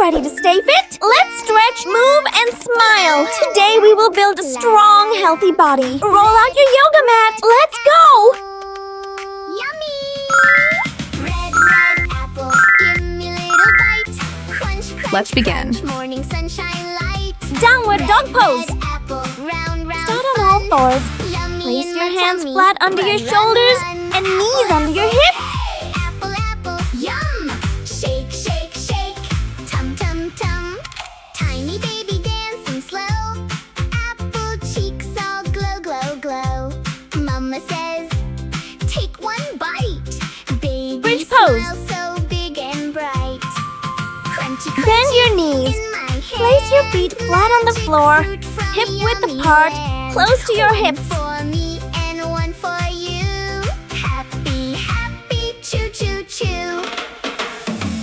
ready to stay fit? Let's stretch, move, and smile. Today we will build a strong, healthy body. Roll out your yoga mat. Let's go! Yummy! Red, red apple, give me a little bite. Crunch, crunch, Let's begin. crunch, morning sunshine light. Downward dog pose. Red apple, round, round, Start on all fours. Yummy Place in your my hands tummy. flat under your Run, run, shoulders run. and knees under your hips. Apple, apple, yum! Shake, shake, shake. Tum, tum, tum. Tiny baby dancing slow. Apple cheeks all glow, glow, glow. Mama says, take one bite. Baby Bridge pose. smile so big and bright. Crunchy, crunchy Bend your knees. in my Place your feet hand. flat on the Magic floor, fruit from hip width yummy apart, land. close to your One hips. for me and one for you. Happy, happy, choo, choo, choo.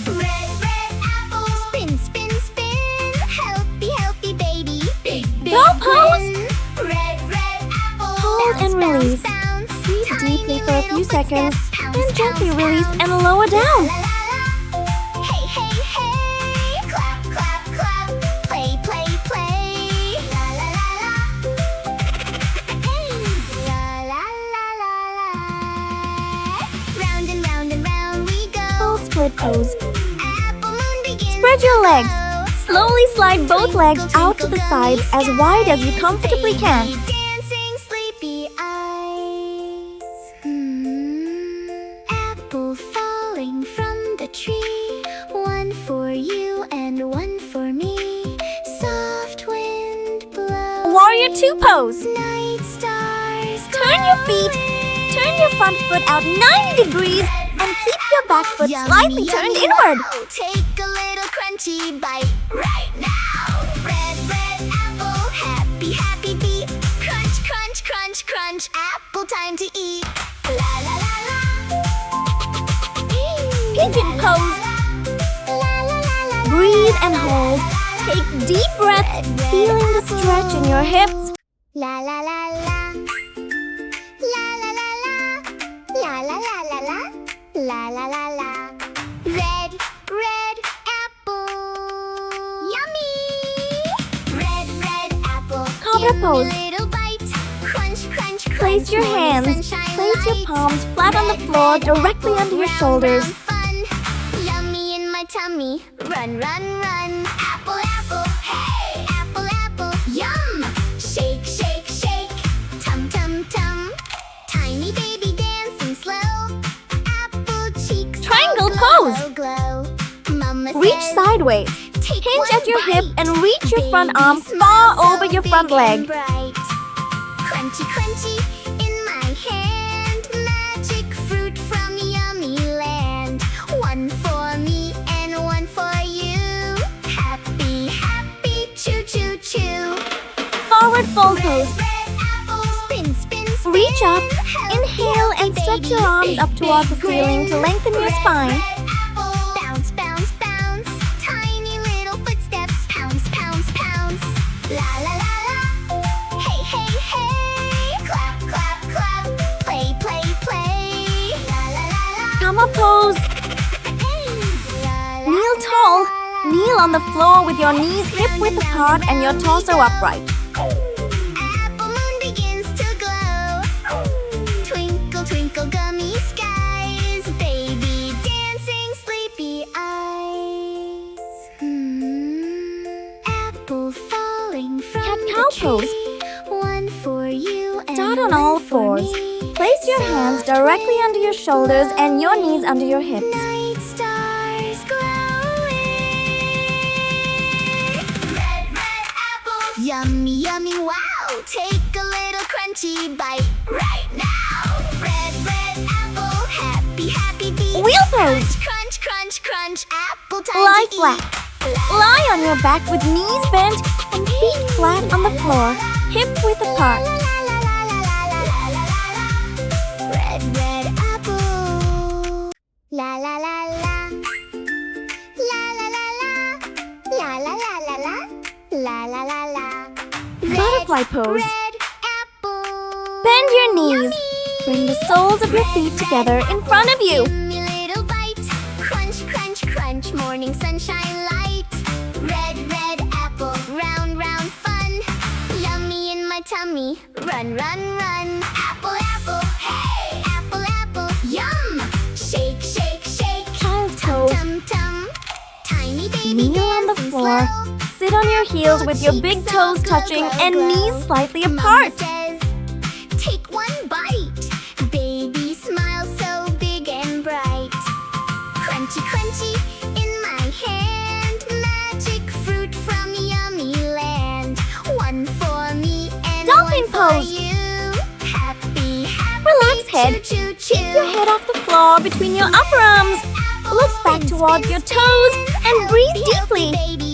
Red, red apple, spin, spin, spin. Healthy, healthy baby. Big, big Go pose. grin. Red, red apple. Hold Bounce, and release. bounce, bounce. Breathe Tiny deeply for a little few seconds, footsteps. then Pounce, gently pounce, release pounce. and lower down. La, la, la. Hey, hey, hey. Clap, clap, clap. Play, play, play. La, la, la, la. Hey. La, la, la, la, la. Round and round and round we go. Full split pose. Apple moon begins Spread your to legs. glow. Slowly slide both legs out to the sides as wide as you comfortably can. Baby dancing sleepy eyes. Apple falling from the tree. One for you and one for me. Soft wind blows. Warrior 2 pose. Night stars. Turn your feet. Turn your front foot out 90 degrees and keep your back foot Yummy, slightly turned yummy, inward. wow. Take a little crunchy bite right now. Red, red apple, happy, happy beat. Crunch, crunch, crunch, crunch. Apple time to eat. La la la la. Pigeon pose. La la la la. Breathe and hold. Take deep breaths, feeling the stretch in your hips. La la la la. La la la la. La la la la la. La la la la. Red, red apple. Yummy. Red, red apple. Cobra Give me pose. a little bite. Crunch, crunch, crunch. Place your Morning hands. sunshine Place your light. palms flat on the floor Red, red directly apple, under your round, shoulders. round fun. Yummy in my tummy. Run, run, run. Apple, apple. Hey, apple, apple. Yum. Shake, shake, shake. Tum, tum, tum. Tiny baby dancing slow. Apple cheeks. Triangle all pose. glow, glow, glow. Mama Reach says, sideways. take Hinge one at your hip bite. and reach your front Baby arm smile far so over your front big and leg. bright. Crunchy, crunchy in my hand. Magic fruit from yummy land. One for me and one for you. Happy, happy, choo, choo, choo. Forward fold pose. Red apple, spin, spin, spin. Reach up, Healthy, inhale, and healthy stretch baby. your arms up towards the Big ceiling to grin. lengthen your Red, spine. red apple. Bounce, bounce, bounce. Tiny little footsteps. Pounce, pounce, pounce. La la la la. Hey, hey, hey. Clap, clap, clap. Play, play, play. La la la la. Gamma pose. Hey. La, la, Kneel la, tall. la, la. Kneel on the floor with your knees hip width apart and your torso upright. Apple moon begins to glow. Twinkle, twinkle, gummy skies. Baby dancing sleepy eyes. Apple falling from Cat-cow the tree. pose. One for you and Start on one all for fours. me. Place your hands directly under your shoulders and your knees under your hips. Night stars glowing. Red, red apples. Yummy, yummy, wow. Take a little crunchy bite right now. Red, red apple. Happy, happy beat. Wheel pose. Crunch, crunch, crunch. Apple time Lie to flat. eat. Lie on your back with knees bent and feet flat on the floor, hip width apart. Red, red apple. La la la la. La la la la. La la la la la. La la la la. Butterfly pose. Red apple. Bend your knees. Bring the soles of your feet together in front of you. Give me a little bite. Crunch, crunch, crunch. Morning sunshine light. tummy. Run, run, run. Apple, apple, hey! Apple, apple, yum! Shake, shake, shake. Child's Tum, pose. tum, tum. Tiny baby Kneel on the dancing floor. slow. Sit on your heels with your big toes touching and knees slightly apart. Mama says, take one bite. Baby smiles so big and bright. Crunchy, crunchy in my hand. Magic fruit from yummy land. One for me and Dolphin one for pose. you. Happy, happy. Relax, head. Choo, choo, choo. Keep your head off the floor between your upper arms. Look back toward your toes and breathe deeply. Baby